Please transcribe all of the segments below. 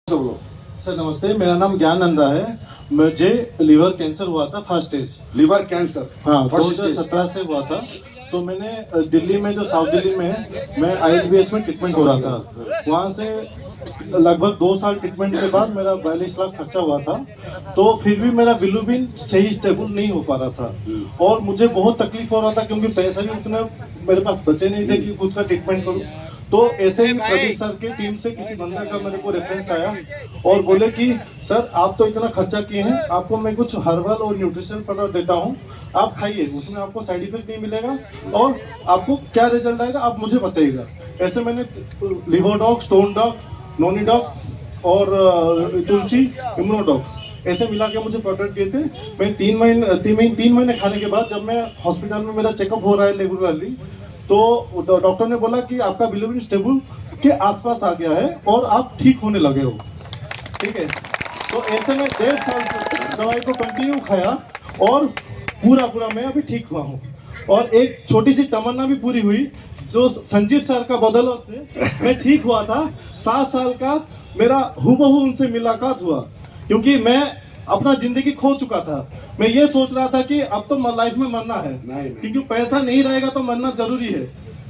Sir नमस्ते, मेरा नाम ज्ञान नंदा है। मुझे लीवर कैंसर हुआ था फर्स्ट स्टेज। लीवर कैंसर हाँ, फर्स्ट स्टेज 2017 से हुआ था। तो मैंने दिल्ली में, जो साउथ दिल्ली में है, मैं ILBS में ट्रीटमेंट हो रहा था। वहाँ से लगभग 2 साल ट्रीटमेंट के बाद मेरा 42 लाख खर्चा हुआ था। तो फिर भी मेरा बिलीरुबिन सही स्टेबल नहीं हो पा रहा था और मुझे बहुत तकलीफ हो रहा था, क्योंकि पैसा भी उतने मेरे पास बचे नहीं थे कि खुद का ट्रीटमेंट करूँ। तो ऐसे ही प्रदीप सर के टीम से किसी बंदे का मेरे को रेफरेंस आया और बोले कि सर आप तो इतना खर्चा किए हैं, आपको मैं कुछ हर्बल और न्यूट्रिशनल प्रोडक्ट देता हूं, आप खाइए, उसमें आपको साइड इफेक्ट नहीं मिलेगा और आपको क्या रिजल्ट आएगा आप मुझे बताइएगा। ऐसे मैंने लिवर डॉग, स्टोन डॉग, नोनी डॉग और तुलसी इम्यूनो डॉग ऐसे मिला के मुझे प्रोडक्ट दिए थे। मैं 3 महीने खाने के बाद जब मैं हॉस्पिटल में, मेरा चेकअप हो रहा है रेगुलरली, तो डॉक्टर ने बोला कि आपका बिलीरुबिन स्टेबल के आसपास आ गया है और आप ठीक होने लगे हो। ठीक है, तो ऐसे में 1.5 साल दवाई को कंटिन्यू खाया और पूरा मैं अभी ठीक हुआ हूँ। और एक छोटी सी तमन्ना भी पूरी हुई, जो संजीव सर का बदौलत से मैं ठीक हुआ था। 7 साल का मेरा हूबहू उनसे मुलाकात हुआ, क्योंकि मैं अपना जिंदगी खो चुका था। मैं ये सोच रहा था कि अब तो लाइफ में मरना है, क्योंकि पैसा नहीं रहेगा तो मरना जरूरी है,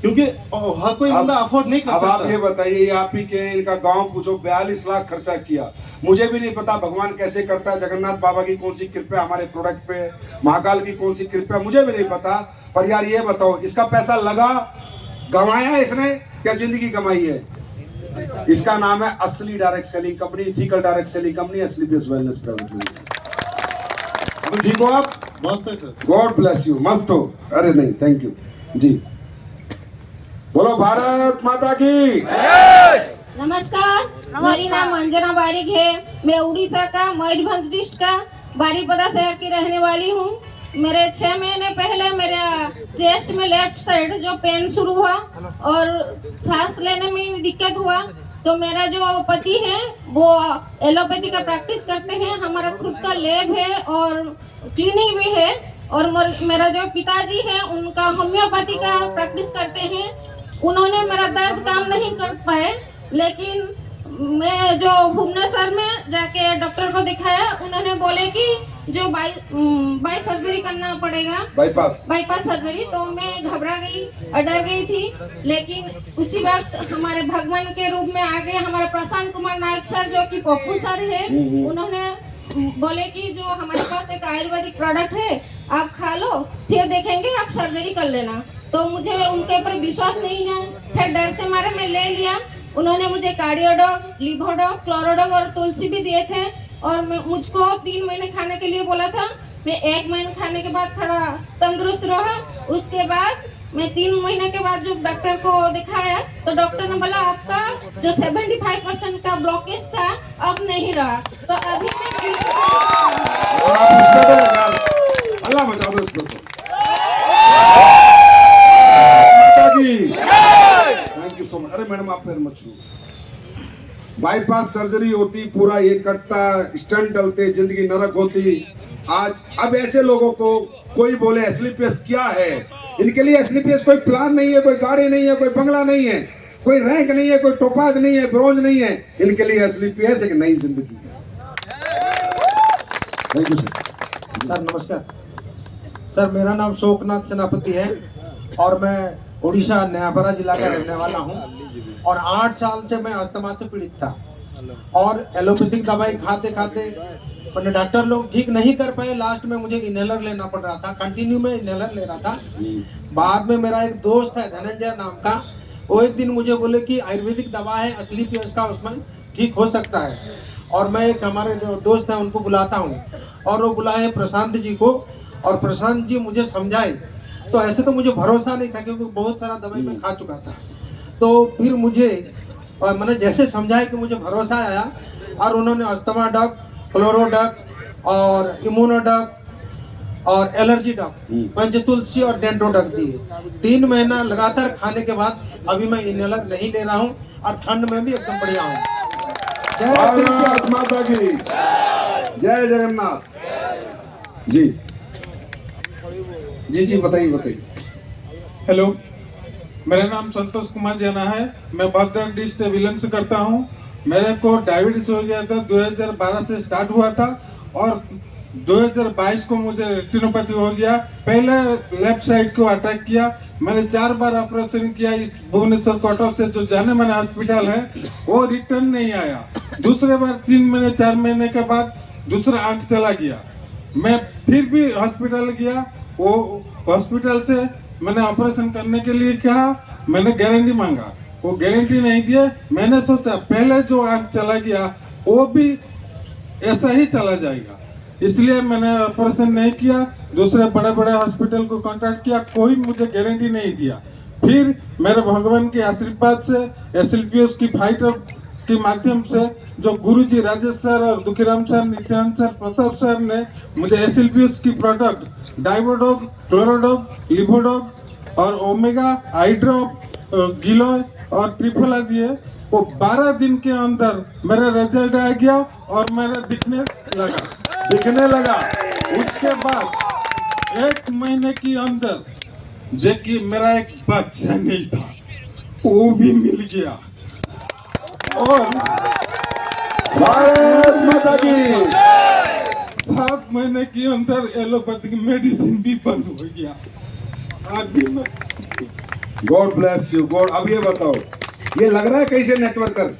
क्योंकि हर कोई बंदा अफोर्ड नहीं कर सकता। अब आप ये बताइए, ये आप ही के इनका गांव पूछो, 42 लाख खर्चा किया। मुझे भी नहीं पता भगवान कैसे करता है, जगन्नाथ बाबा की कौन सी कृपा हमारे प्रोडक्ट पे, महाकाल की कौन सी कृपा, मुझे भी नहीं पता। पर यार ये बताओ, इसका पैसा लगा, गंवाया इसने क्या जिंदगी कमाई है? इसका नाम है असली direct selling company, ethical direct selling company, SLPS wellness private limited. ठीक हो आप? मस्त है सर। God bless you. मस्त हो? अरे नहीं, थैंक यू जी। बोलो भारत माता की। नमस्कार, मेरी नाम अंजना बारिक है। मैं उड़ीसा का मयूरभंज डिस्ट्रिक्ट का बारीपदा शहर की रहने वाली हूँ। मेरे 6 महीने पहले मेरा चेस्ट में लेफ्ट साइड जो पेन शुरू हुआ और सांस लेने में दिक्कत हुआ। तो मेरा जो पति है वो एलोपैथी का प्रैक्टिस करते हैं, हमारा खुद का लैब है और क्लिनिक भी है। और मेरा जो पिताजी है उनका होम्योपैथी का प्रैक्टिस करते हैं। उन्होंने मेरा दर्द काम नहीं कर पाए, लेकिन मैं जो भुवनेश्वर में जाके डॉक्टर को दिखाया, उन्होंने बोले कि जो बाई सर्जरी करना पड़ेगा, बाईपास सर्जरी। तो मैं घबरा गई और डर गई थी, लेकिन उसी वक्त हमारे भगवान के रूप में आ गए हमारे प्रशांत कुमार नायक सर, जो कि पप्पू सर है। उन्होंने बोले कि जो हमारे पास एक आयुर्वेदिक प्रोडक्ट है, आप खा लो, फिर देखेंगे आप सर्जरी कर लेना। तो मुझे उनके ऊपर विश्वास नहीं है, फिर डर से मारे मैं ले लिया। उन्होंने मुझे कार्डियोडॉग, लिवोडॉग, क्लोरोडॉग और तुलसी भी दिए थे और मुझको 3 महीने खाने के लिए बोला था। मैं 1 महीने खाने के बाद थोड़ा तंदुरुस्त रहा। उसके बाद मैं 3 महीने के बाद जब डॉक्टर को दिखाया तो डॉक्टर ने बोला आपका जो 75% का ब्लॉकेज था अब नहीं रहा। तो अभी मैं अल्लाह बचा दो इसको। Thank you so much. अरे मैडम आप पैर मत छू। बाईपास सर्जरी होती, पूरा ये कटता, स्टंट डलते, जिंदगी नरक होती। आज अब ऐसे लोगों को कोई बोले एसलीपीएस क्या है, इनके लिए एसलीपीएस कोई प्लान नहीं है, कोई गाड़ी नहीं है, कोई बंगला नहीं है, कोई रैंक नहीं है, कोई टोपाज नहीं है, ब्रोंज नहीं है। इनके लिए एसलीपीएस एक नई जिंदगी है। Thank you sir. सर नमस्कार सर, मेरा नाम शोकनाथ सेनापति है और मैं उड़ीसा नयापरा जिला का रहने वाला हूँ और 8 साल से मैं अस्थमा से पीड़ित था और एलोपैथिक दवाई खाते खाते मैंने डॉक्टर लोग ठीक नहीं कर पाए। लास्ट में मुझे इनहेलर लेना पड़ रहा था, कंटिन्यू में इनहेलर ले रहा था। बाद में मेरा एक दोस्त है धनंजय नाम का, वो एक दिन मुझे बोले कि आयुर्वेदिक दवा है एसलीपीएस का, उसमें ठीक हो सकता है। और मैं एक हमारे जो दोस्त हैं उनको बुलाता हूँ और वो बुलाए प्रशांत जी को, और प्रशांत जी मुझे समझाए। तो ऐसे तो मुझे भरोसा नहीं था क्योंकि बहुत सारा दवाई मैं खा चुका था। तो फिर मुझे मैंने जैसे समझाया कि मुझे भरोसा आया और उन्होंने अस्थमा डॉग, क्लोरोडॉग और इम्यूनोडॉग और एलर्जी डॉग, पंचतुलसी और डेंड्रोडॉग दिए। 3 महीना लगातार खाने के बाद अभी मैं इनहेलर नहीं ले रहा हूँ और ठंड में भी एकदम बढ़िया हूँ। जय माता की, जय जगन्नाथ जी। जी बताइए। हेलो, मेरा नाम संतोष कुमार जना है। मैं भद्रक डिस्ट्रिक्ट विलन से करता हूँ मेरे को डायबिटीज हो गया था, 2012 से स्टार्ट हुआ था और 2022 को मुझे रेटिनोपैथी हो गया। पहले लेफ्ट साइड को अटैक किया, मैंने 4 बार ऑपरेशन किया इस भुवनेश्वर कटक से जो जाने माने हॉस्पिटल है, वो रिटर्न नहीं आया। दूसरे बार 3 महीने 4 महीने के बाद दूसरा आंख चला गया। मैं फिर भी हॉस्पिटल गया, वो हॉस्पिटल से मैंने ऑपरेशन करने के लिए कहा, मैंने गारंटी मांगा, वो गारंटी नहीं दिए। मैंने सोचा पहले जो आंख चला गया वो भी ऐसा ही चला जाएगा, इसलिए मैंने ऑपरेशन नहीं किया। दूसरे बड़े बड़े हॉस्पिटल को कांटेक्ट किया, कोई मुझे गारंटी नहीं दिया। फिर मेरे भगवान के आशीर्वाद से SLPS की फाइटर के माध्यम से जो गुरुजी राजेश सर और Dukhiram sir, Nityanand sir, Pratap sir ने मुझे SLPS की प्रोडक्ट डाइवोडोग, क्लोरोडोग, लिवोडोग और ओमेगा आई ड्रॉप, गिलोय और त्रिफला दिए। वो 12 दिन के अंदर मेरा रिजल्ट आ गया और मेरा दिखने लगा। उसके बाद 1 महीने के अंदर जो कि मेरा एक बच्चा नहीं था वो भी मिल गया और भारत माता की 7 महीने के अंदर एलोपैथिक मेडिसिन भी बंद हो गया। अभी मैं गॉड ब्लेस यू गॉड। अब ये बताओ, ये लग रहा है कैसे नेटवर्कर,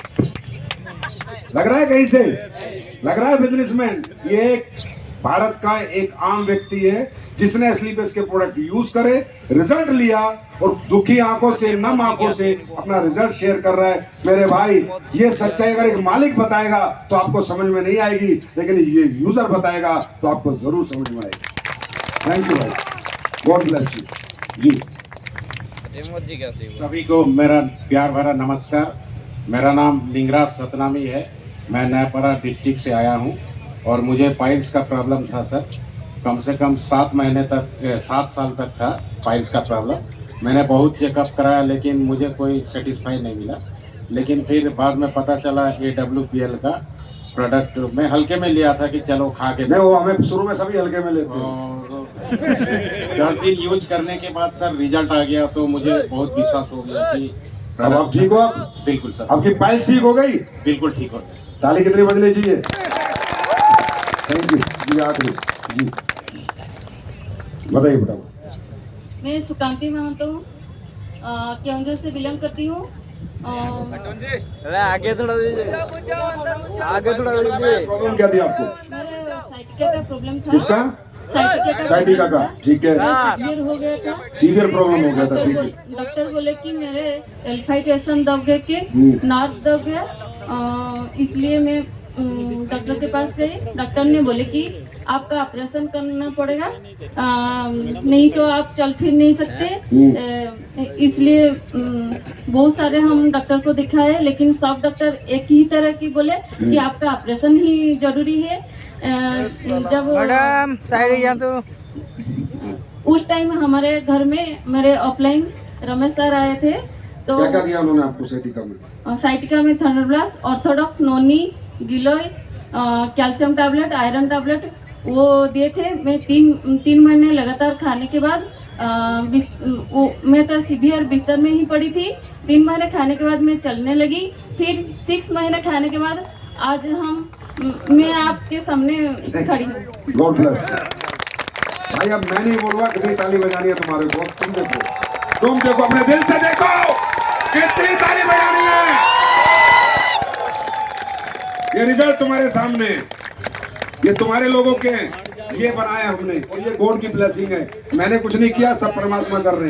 लग रहा है कैसे, लग रहा है बिजनेसमैन। ये एक भारत का एक आम व्यक्ति है जिसने SLPS के प्रोडक्ट यूज करे, रिजल्ट लिया और दुखी आंखों से, नम आंखों से अपना रिजल्ट शेयर कर रहा है। मेरे भाई, ये सच्चाई अगर एक मालिक बताएगा तो आपको समझ में नहीं आएगी, लेकिन ये यूजर बताएगा तो आपको जरूर समझ में आएगी। थैंक यू भाई, गॉड ब्लेस यू जी। सभी को मेरा प्यार भरा नमस्कार। मेरा नाम लिंगराज सतनामी है, मैं नयापरा डिस्ट्रिक्ट से आया हूं और मुझे पाइल्स का प्रॉब्लम था सर। कम से कम 7 साल तक था पाइल्स का प्रॉब्लम। मैंने बहुत चेकअप कराया लेकिन मुझे कोई सेटिस्फाई नहीं मिला। लेकिन फिर बाद में पता चला AWPL का प्रोडक्ट मैं हल्के में लिया था कि चलो खा के नहीं, वो हमें शुरू में सभी हल्के में लेते हैं। और 10 दिन यूज करने के बाद सर रिजल्ट आ गया तो मुझे बहुत विश्वास हो गया कि अब आप ठीक हो? आप बिल्कुल सर, आपकी पाइल्स ठीक हो गई? बिल्कुल ठीक हो गया। ताली कितनी बजनी चाहिए? थैंक यू जी। आखिरी जी बताइए बेटा। मैं सुकांति महंतो हूँ, केवंझर से बिलोंग करती हूँ। आगे थोड़ा प्रॉब्लम क्या थी आपको? मेरे साइटिका का प्रॉब्लम था। किसका? साइटिका का, ठीक है। सीवियर हो गया था, सीवियर प्रॉब्लम हो गया था, ठीक है। डॉक्टर बोले कि मेरे L5 दब गए के नार्व दब गया, इसलिए मैं डॉक्टर के पास गई। डॉक्टर ने बोले कि आपका ऑपरेशन करना पड़ेगा, नहीं तो आप चल फिर नहीं सकते। इसलिए बहुत सारे हम डॉक्टर को दिखाए, लेकिन सब डॉक्टर एक ही तरह की बोले कि आपका ऑपरेशन ही जरूरी है। जब मैडम साइड तो उस टाइम हमारे घर में मेरे ऑफलाइन रमेश सर आए थे, तो क्या क्या दिया उन्होंने आपको साइटिका में? साइटिका में थंडरब्लास्ट, ऑर्थोडॉक्स, नोनी, गिलोय, कैल्शियम टैबलेट, आयरन टैबलेट वो दिए थे। मैं 3 महीने लगातार खाने के बाद मैं तो सीवियर बिस्तर में ही पड़ी थी। 3 महीने खाने के बाद मैं चलने लगी। फिर 6 महीने खाने के बाद आज मैं आपके सामने खड़ी हूँ। गॉड ब्लेस भाई। अब मैं नहीं बोलूंगा कितनी ताली बजानी है तुम्हारे को, तुम देखो अपने दिल से देखो कितनी ताली बजानी है। ये रिजल्ट तुम्हारे सामने, ये तुम्हारे लोगों के हैं, ये बनाया हमने और ये गॉड की ब्लेसिंग है। मैंने कुछ नहीं किया, सब परमात्मा कर रहे हैं।